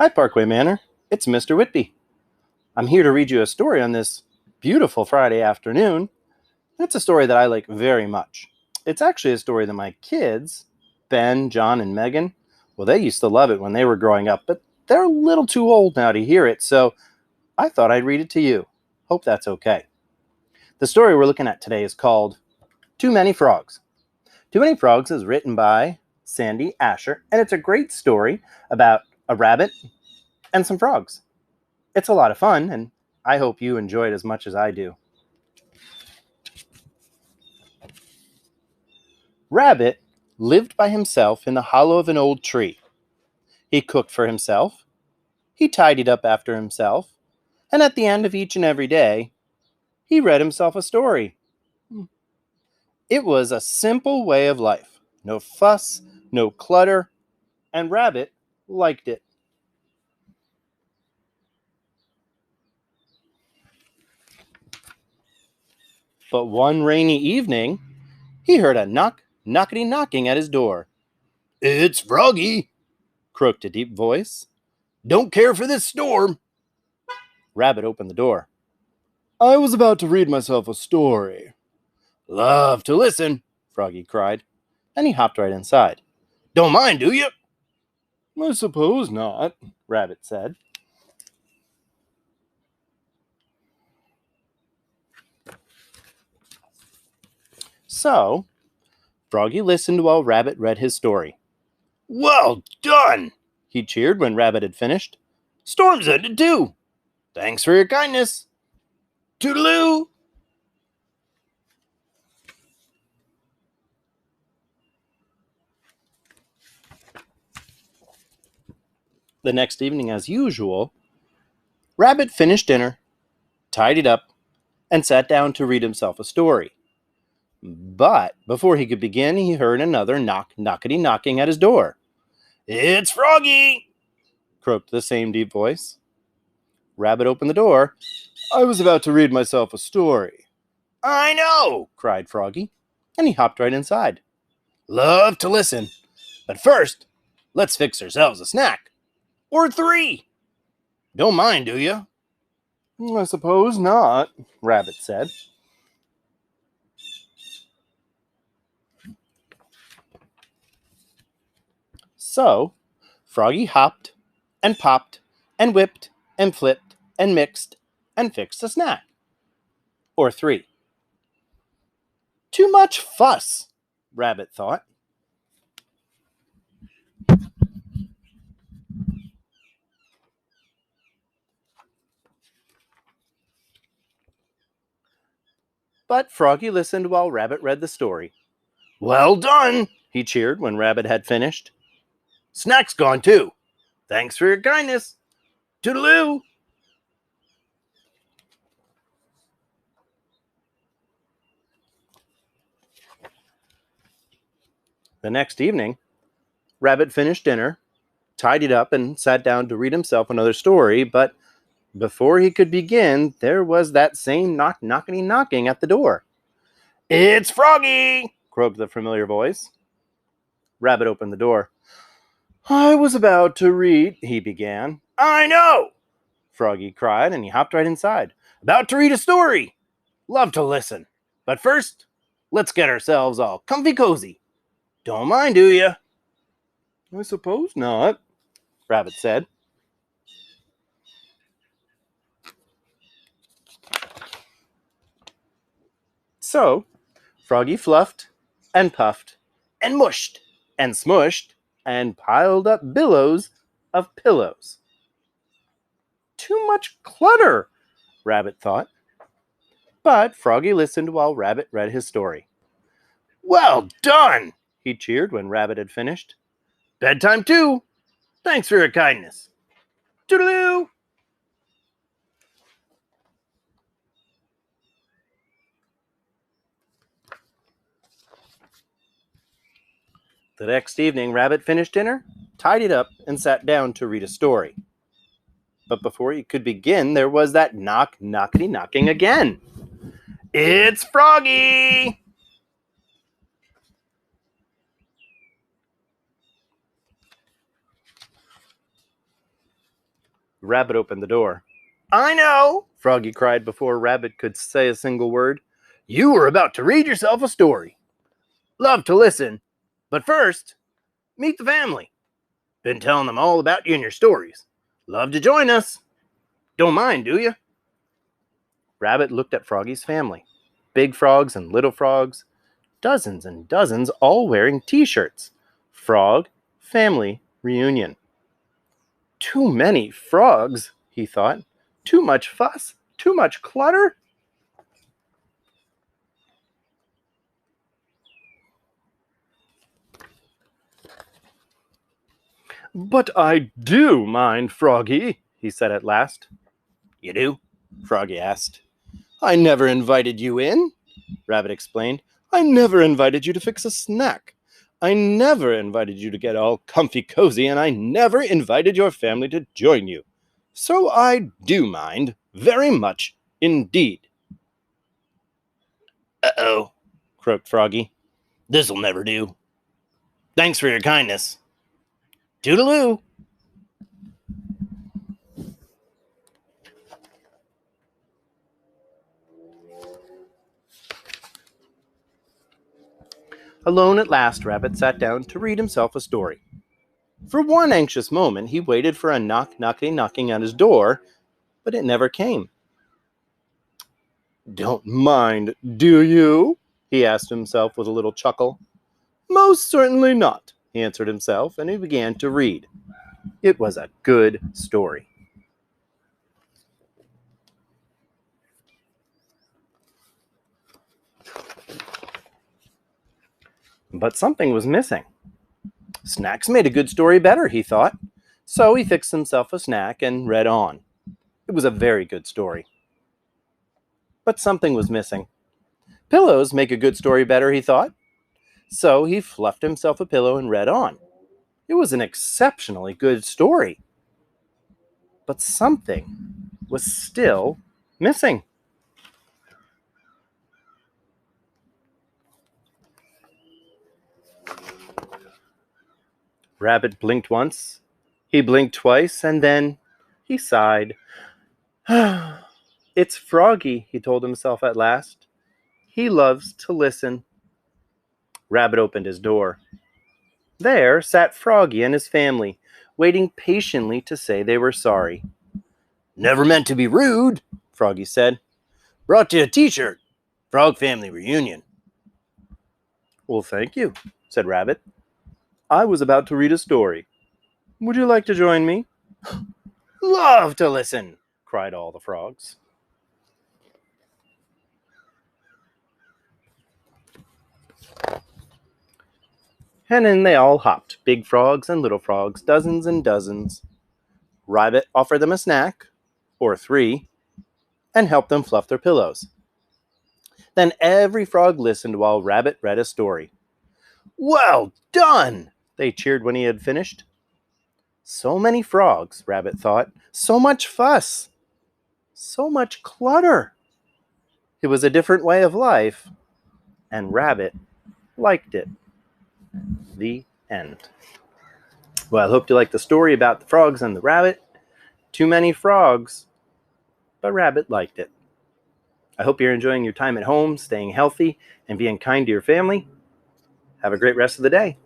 Hi, Parkway Manor. It's Mr. Whitby. I'm here to read you a story on this beautiful Friday afternoon. It's a story that I like very much. It's actually a story that my kids, Ben, John, and Megan, well, they used to love it when they were growing up, but they're a little too old now to hear it, so I thought I'd read it to you. Hope that's okay. The story we're looking at today is called Too Many Frogs. Too Many Frogs is written by Sandy Asher, and it's a great story about a rabbit and some frogs. It's a lot of fun, and I hope you enjoy it as much as I do. Rabbit lived by himself in the hollow of an old tree. He cooked for himself, he tidied up after himself, and at the end of each and every day, he read himself a story. It was a simple way of life. No fuss, no clutter, and Rabbit liked it. But one rainy evening, he heard a knockety knocking at his door. "It's Froggy," croaked a deep voice. "Don't care for this storm." Rabbit opened the door. "I was about to read myself a story." "Love to listen," Froggy cried, and he hopped right inside. "Don't mind, do you?" "I suppose not," Rabbit said. So, Froggy listened while Rabbit read his story. "Well done!" he cheered when Rabbit had finished. "Storm's ended too. Thanks for your kindness. Toodaloo!" The next evening, as usual, Rabbit finished dinner, tidied up, and sat down to read himself a story. But before he could begin, he heard another knockety knocking at his door. "It's Froggy!" croaked the same deep voice. Rabbit opened the door. "I was about to read myself a story." "I know!" cried Froggy, and he hopped right inside. "Love to listen. But first, let's fix ourselves a snack. Or three. Don't mind, do you?" "I suppose not," Rabbit said. So, Froggy hopped and popped and whipped and flipped and mixed and fixed a snack. Or three. Too much fuss, Rabbit thought. But Froggy listened while Rabbit read the story. "Well done!" he cheered when Rabbit had finished. "Snack's gone too. Thanks for your kindness. Toodaloo!" The next evening, Rabbit finished dinner, tidied up, and sat down to read himself another story, but before he could begin, there was that same knockety knocking at the door. "It's Froggy!" croaked the familiar voice. Rabbit opened the door. "I was about to read," he began. "I know!" Froggy cried, and he hopped right inside. "About to read a story. Love to listen. But first, let's get ourselves all comfy cozy. Don't mind, do you?" "I suppose not," Rabbit said. So, Froggy fluffed and puffed and mushed and smushed and piled up billows of pillows. Too much clutter, Rabbit thought. But Froggy listened while Rabbit read his story. "Well done!" he cheered when Rabbit had finished. "Bedtime too. Thanks for your kindness. Toodaloo!" The next evening, Rabbit finished dinner, tidied up, and sat down to read a story. But before he could begin, there was that knockety knocking again. "It's Froggy!" Rabbit opened the door. "I know," Froggy cried before Rabbit could say a single word. "You were about to read yourself a story. Love to listen. But first, meet the family. Been telling them all about you and your stories. Love to join us. Don't mind, do you?" Rabbit looked at Froggy's family. Big frogs and little frogs. Dozens and dozens, all wearing t-shirts. Frog Family Reunion. Too many frogs, he thought. Too much fuss, too much clutter. "But I do mind, Froggy," he said at last. "You do?" Froggy asked. "I never invited you in," Rabbit explained. "I never invited you to fix a snack. I never invited you to get all comfy cozy, and I never invited your family to join you. So I do mind, very much indeed." "Uh-oh," croaked Froggy. "This'll never do. Thanks for your kindness. Toodaloo." Alone at last, Rabbit sat down to read himself a story. For one anxious moment, he waited for a knocking at his door, but it never came. "Don't mind, do you?" he asked himself with a little chuckle. "Most certainly not," he answered himself, and he began to read. It was a good story. But something was missing. Snacks made a good story better, he thought. So he fixed himself a snack and read on. It was a very good story. But something was missing. Pillows make a good story better, he thought. So he fluffed himself a pillow and read on. It was an exceptionally good story. But something was still missing. Rabbit blinked once, he blinked twice, and then he sighed. "It's Froggy," he told himself at last. "He loves to listen." Rabbit opened his door. There sat Froggy and his family, waiting patiently to say they were sorry. "Never meant to be rude," Froggy said. "Brought you a t-shirt. Frog Family Reunion." "Well, thank you," said Rabbit. "I was about to read a story. Would you like to join me?" "Love to listen," cried all the frogs. And in they all hopped, big frogs and little frogs, dozens and dozens. Rabbit offered them a snack, or three, and helped them fluff their pillows. Then every frog listened while Rabbit read a story. "Well done!" they cheered when he had finished. So many frogs, Rabbit thought. So much fuss. So much clutter. It was a different way of life, and Rabbit liked it. The end. Well, I hope you liked the story about the frogs and the rabbit. Too many frogs, but Rabbit liked it. I hope you're enjoying your time at home, staying healthy, and being kind to your family. Have a great rest of the day.